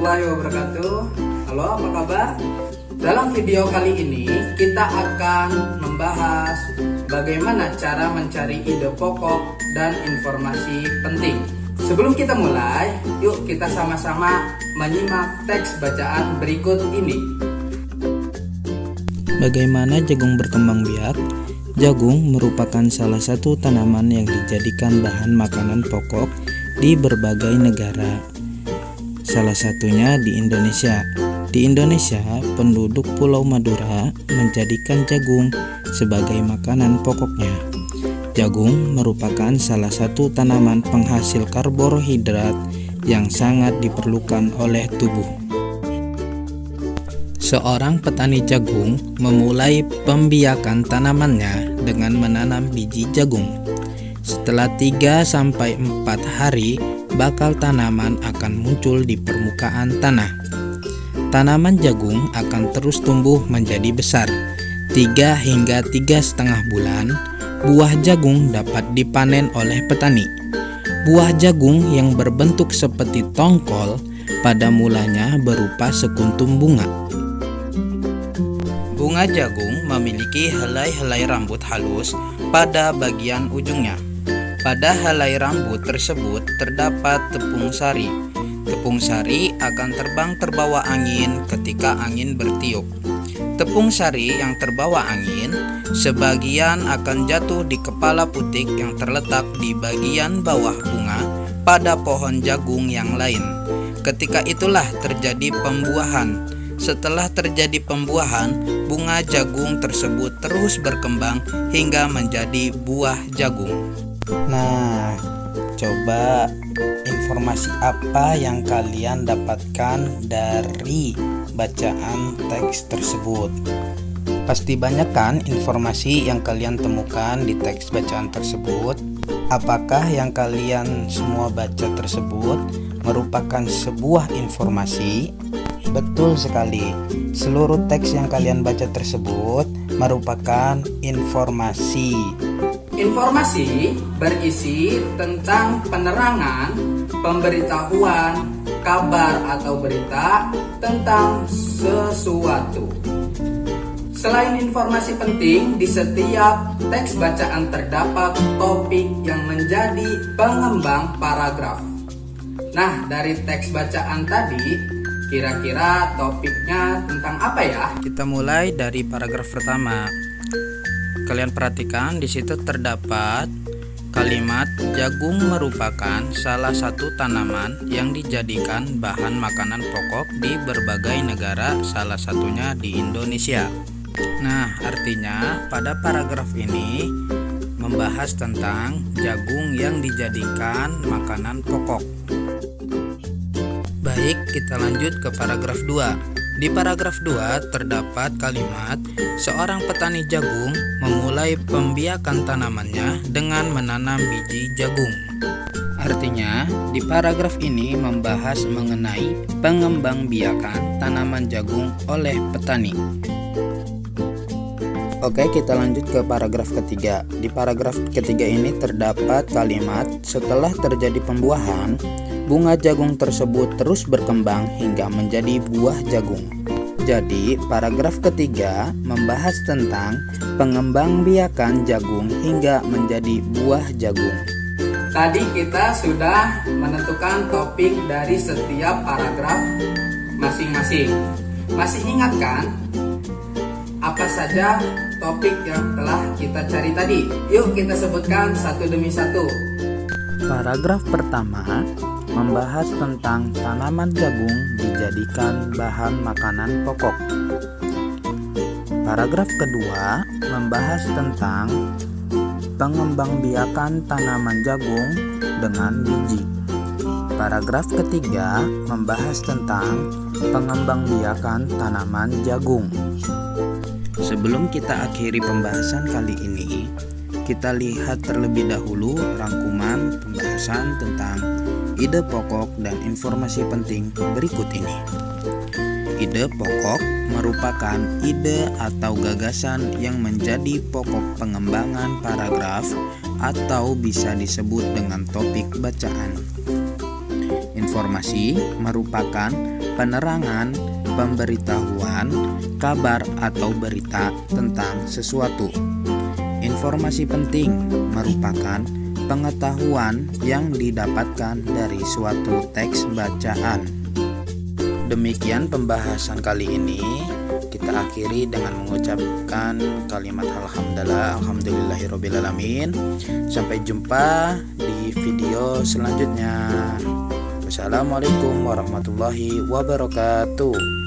warahmatullahi wabarakatuh. Halo, apa kabar? Dalam video kali ini kita akan membahas bagaimana cara mencari ide pokok dan informasi penting. Sebelum kita mulai, yuk kita sama-sama menyimak teks bacaan berikut ini. Bagaimana jagung berkembang biak? Jagung merupakan salah satu tanaman yang dijadikan bahan makanan pokok di berbagai negara. Salah satunya di Indonesia. Di Indonesia, penduduk Pulau Madura menjadikan jagung sebagai makanan pokoknya. Jagung merupakan salah satu tanaman penghasil karbohidrat yang sangat diperlukan oleh tubuh. Seorang petani jagung memulai pembiakan tanamannya dengan menanam biji jagung. Setelah 3-4 hari, bakal tanaman akan muncul di permukaan tanah. Tanaman jagung akan terus tumbuh menjadi besar. 3 hingga 3,5 bulan, buah jagung dapat dipanen oleh petani. Buah jagung yang berbentuk seperti tongkol pada mulanya berupa sekuntum bunga. Bunga jagung memiliki helai-helai rambut halus pada bagian ujungnya. Pada helai rambut tersebut terdapat tepung sari. Tepung sari akan terbang terbawa angin ketika angin bertiup. Tepung sari yang terbawa angin sebagian akan jatuh di kepala putik yang terletak di bagian bawah bunga pada pohon jagung yang lain. Ketika itulah terjadi pembuahan. Setelah terjadi pembuahan, bunga jagung tersebut terus berkembang hingga menjadi buah jagung. Nah, coba informasi apa yang kalian dapatkan dari bacaan teks tersebut? Pasti banyak kan informasi yang kalian temukan di teks bacaan tersebut? Apakah yang kalian semua baca tersebut merupakan sebuah informasi? Betul sekali, seluruh teks yang kalian baca tersebut merupakan informasi. Informasi berisi tentang penerangan, pemberitahuan, kabar atau berita tentang sesuatu. Selain informasi penting, di setiap teks bacaan terdapat topik yang menjadi pengembang paragraf. Nah, dari teks bacaan tadi, kira-kira topiknya tentang apa ya? Kita mulai dari paragraf pertama. Kalian perhatikan di situ terdapat kalimat jagung merupakan salah satu tanaman yang dijadikan bahan makanan pokok di berbagai negara, salah satunya di Indonesia. Nah, artinya pada paragraf ini membahas tentang jagung yang dijadikan makanan pokok. Baik, kita lanjut ke paragraf 2. Di paragraf 2 terdapat kalimat seorang petani jagung memulai pembiakan tanamannya dengan menanam biji jagung. Artinya, di paragraf ini membahas mengenai pengembangbiakan tanaman jagung oleh petani. Oke, kita lanjut ke paragraf ketiga. Di paragraf ketiga ini terdapat kalimat setelah terjadi pembuahan, bunga jagung tersebut terus berkembang hingga menjadi buah jagung. Jadi, paragraf ketiga membahas tentang pengembangbiakan jagung hingga menjadi buah jagung. Tadi kita sudah menentukan topik dari setiap paragraf masing-masing. Masih ingat kan? Apa saja topik yang telah kita cari tadi? Yuk kita sebutkan satu demi satu. Paragraf pertama membahas tentang tanaman jagung dijadikan bahan makanan pokok. Paragraf kedua membahas tentang pengembangbiakan tanaman jagung dengan biji. Paragraf ketiga membahas tentang pengembangbiakan tanaman jagung. Sebelum kita akhiri pembahasan kali ini, kita lihat terlebih dahulu rangkuman pembahasan tentang ide pokok dan informasi penting berikut ini. Ide pokok merupakan ide atau gagasan yang menjadi pokok pengembangan paragraf atau bisa disebut dengan topik bacaan. Informasi merupakan penerangan, pemberitahuan, kabar atau berita tentang sesuatu. Informasi penting merupakan pengetahuan yang didapatkan dari suatu teks bacaan. Demikian pembahasan kali ini. Kita akhiri dengan mengucapkan kalimat alhamdulillahirobbilalamin. Sampai jumpa di video selanjutnya. Wassalamualaikum warahmatullahi wabarakatuh.